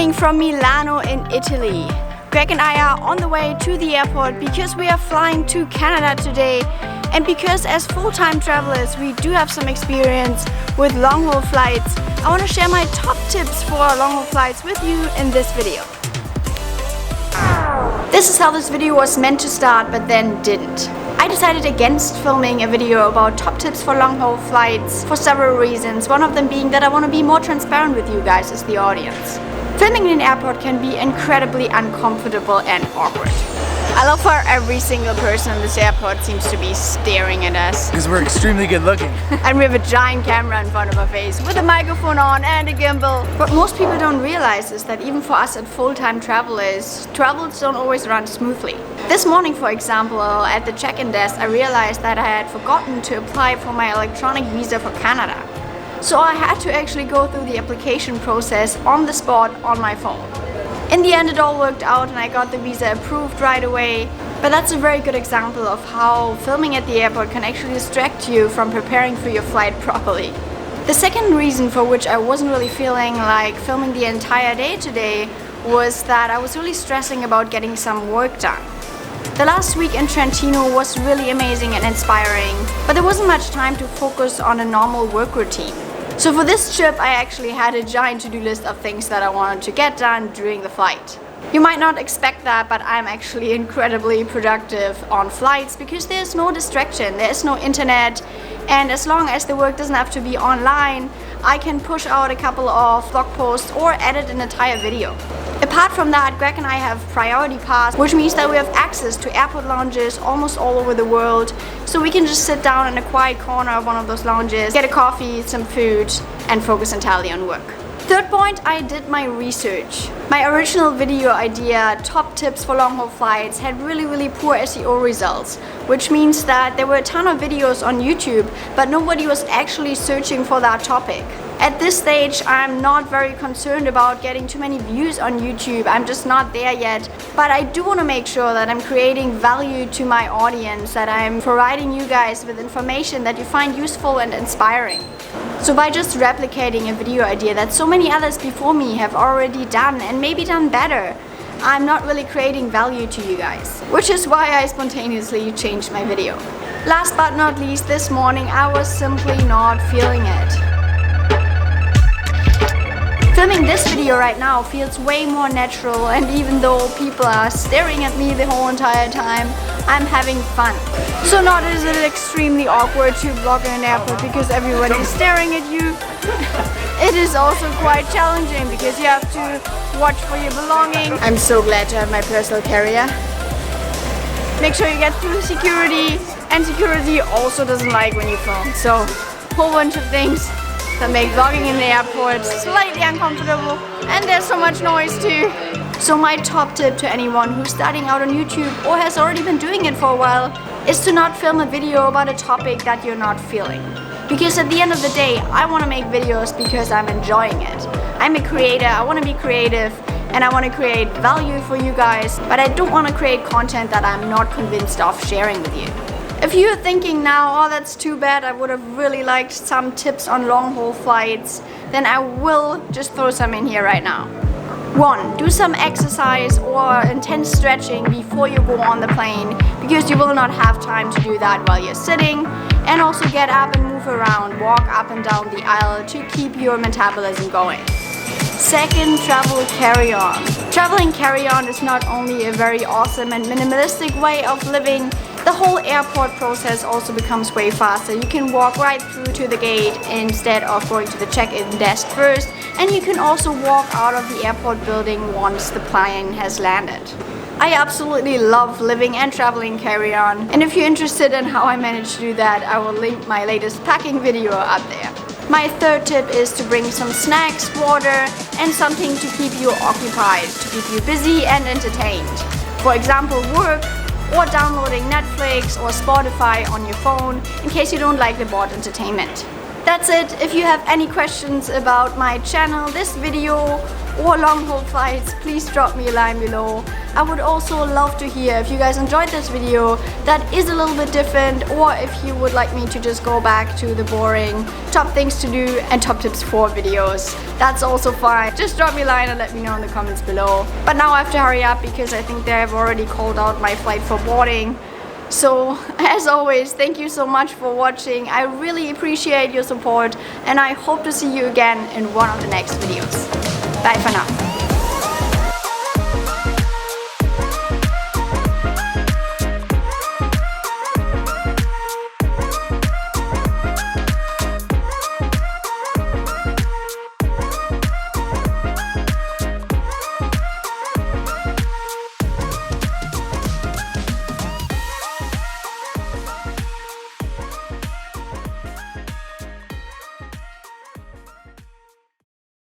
Filming from Milano in Italy. Greg and I are on the way to the airport because we are flying to Canada today, and because as full-time travelers we do have some experience with long-haul flights. I want to share my top tips for long-haul flights with you in this video. This is how this video was meant to start, but then didn't. I decided against filming a video about top tips for long-haul flights for several reasons, one of them being that I want to be more transparent with you guys as the audience. Filming in an airport can be incredibly uncomfortable and awkward. I love how every single person in this airport seems to be staring at us. Because we're extremely good looking. And we have a giant camera in front of our face with a microphone on and a gimbal. What most people don't realize is that even for us as full-time travelers, travels don't always run smoothly. This morning, for example, at the check-in desk, I realized that I had forgotten to apply for my electronic visa for Canada. So I had to actually go through the application process on the spot on my phone. In the end, it all worked out and I got the visa approved right away. But that's a very good example of how filming at the airport can actually distract you from preparing for your flight properly. The second reason for which I wasn't really feeling like filming the entire day today was that I was really stressing about getting some work done. The last week in Trentino was really amazing and inspiring, but there wasn't much time to focus on a normal work routine. So for this trip, I actually had a giant to-do list of things that I wanted to get done during the flight. You might not expect that, but I'm actually incredibly productive on flights because there's no distraction, there's no internet, and as long as the work doesn't have to be online, I can push out a couple of blog posts or edit an entire video. Apart from that, Greg and I have priority pass, which means that we have access to airport lounges almost all over the world, so we can just sit down in a quiet corner of one of those lounges, get a coffee, some food, and focus entirely on work. Third point, I did my research. My original video idea, top tips for long-haul flights, had really poor SEO results, which means that there were a ton of videos on YouTube, but nobody was actually searching for that topic. At this stage, I'm not very concerned about getting too many views on YouTube. I'm just not there yet. But I do want to make sure that I'm creating value to my audience, that I'm providing you guys with information that you find useful and inspiring. So by just replicating a video idea that so many others before me have already done and maybe done better, I'm not really creating value to you guys, which is why I spontaneously changed my video. Last but not least, this morning I was simply not feeling it. Filming this video right now feels way more natural, and even though people are staring at me the whole entire time, I'm having fun. So not is it extremely awkward to vlog in an airport because everyone is staring at you. It is also quite challenging because you have to watch for your belongings. I'm so glad to have my personal carrier. Make sure you get through security, and security also doesn't like when you film. So a whole bunch of things that make vlogging in the airport slightly uncomfortable, and there's so much noise too. So my top tip to anyone who's starting out on YouTube or has already been doing it for a while is to not film a video about a topic that you're not feeling. Because at the end of the day, I want to make videos because I'm enjoying it. I'm a creator, I want to be creative, and I want to create value for you guys, but I don't want to create content that I'm not convinced of sharing with you. If you're thinking now, oh that's too bad, I would have really liked some tips on long-haul flights, then I will just throw some in here right now. 1. Do some exercise or intense stretching before you go on the plane, because you will not have time to do that while you're sitting. And also get up and move around, walk up and down the aisle to keep your metabolism going. Second, travel carry-on. Traveling carry-on is not only a very awesome and minimalistic way of living, the whole airport process also becomes way faster. You can walk right through to the gate instead of going to the check-in desk first, and you can also walk out of the airport building once the plane has landed. I absolutely love living and traveling carry-on, and if you're interested in how I managed to do that, I will link my latest packing video up there. My third tip is to bring some snacks, water, and something to keep you occupied, to keep you busy and entertained. For example, work, or downloading Netflix or Spotify on your phone in case you don't like the bored entertainment. That's it. If you have any questions about my channel, this video, or long haul flights, please drop me a line below. I would also love to hear if you guys enjoyed this video that is a little bit different, or if you would like me to just go back to the boring top things to do and top tips for videos. That's also fine. Just drop me a line and let me know in the comments below. But now I have to hurry up because I think they have already called out my flight for boarding. So as always, thank you so much for watching. I really appreciate your support and I hope to see you again in one of the next videos. Bye for now.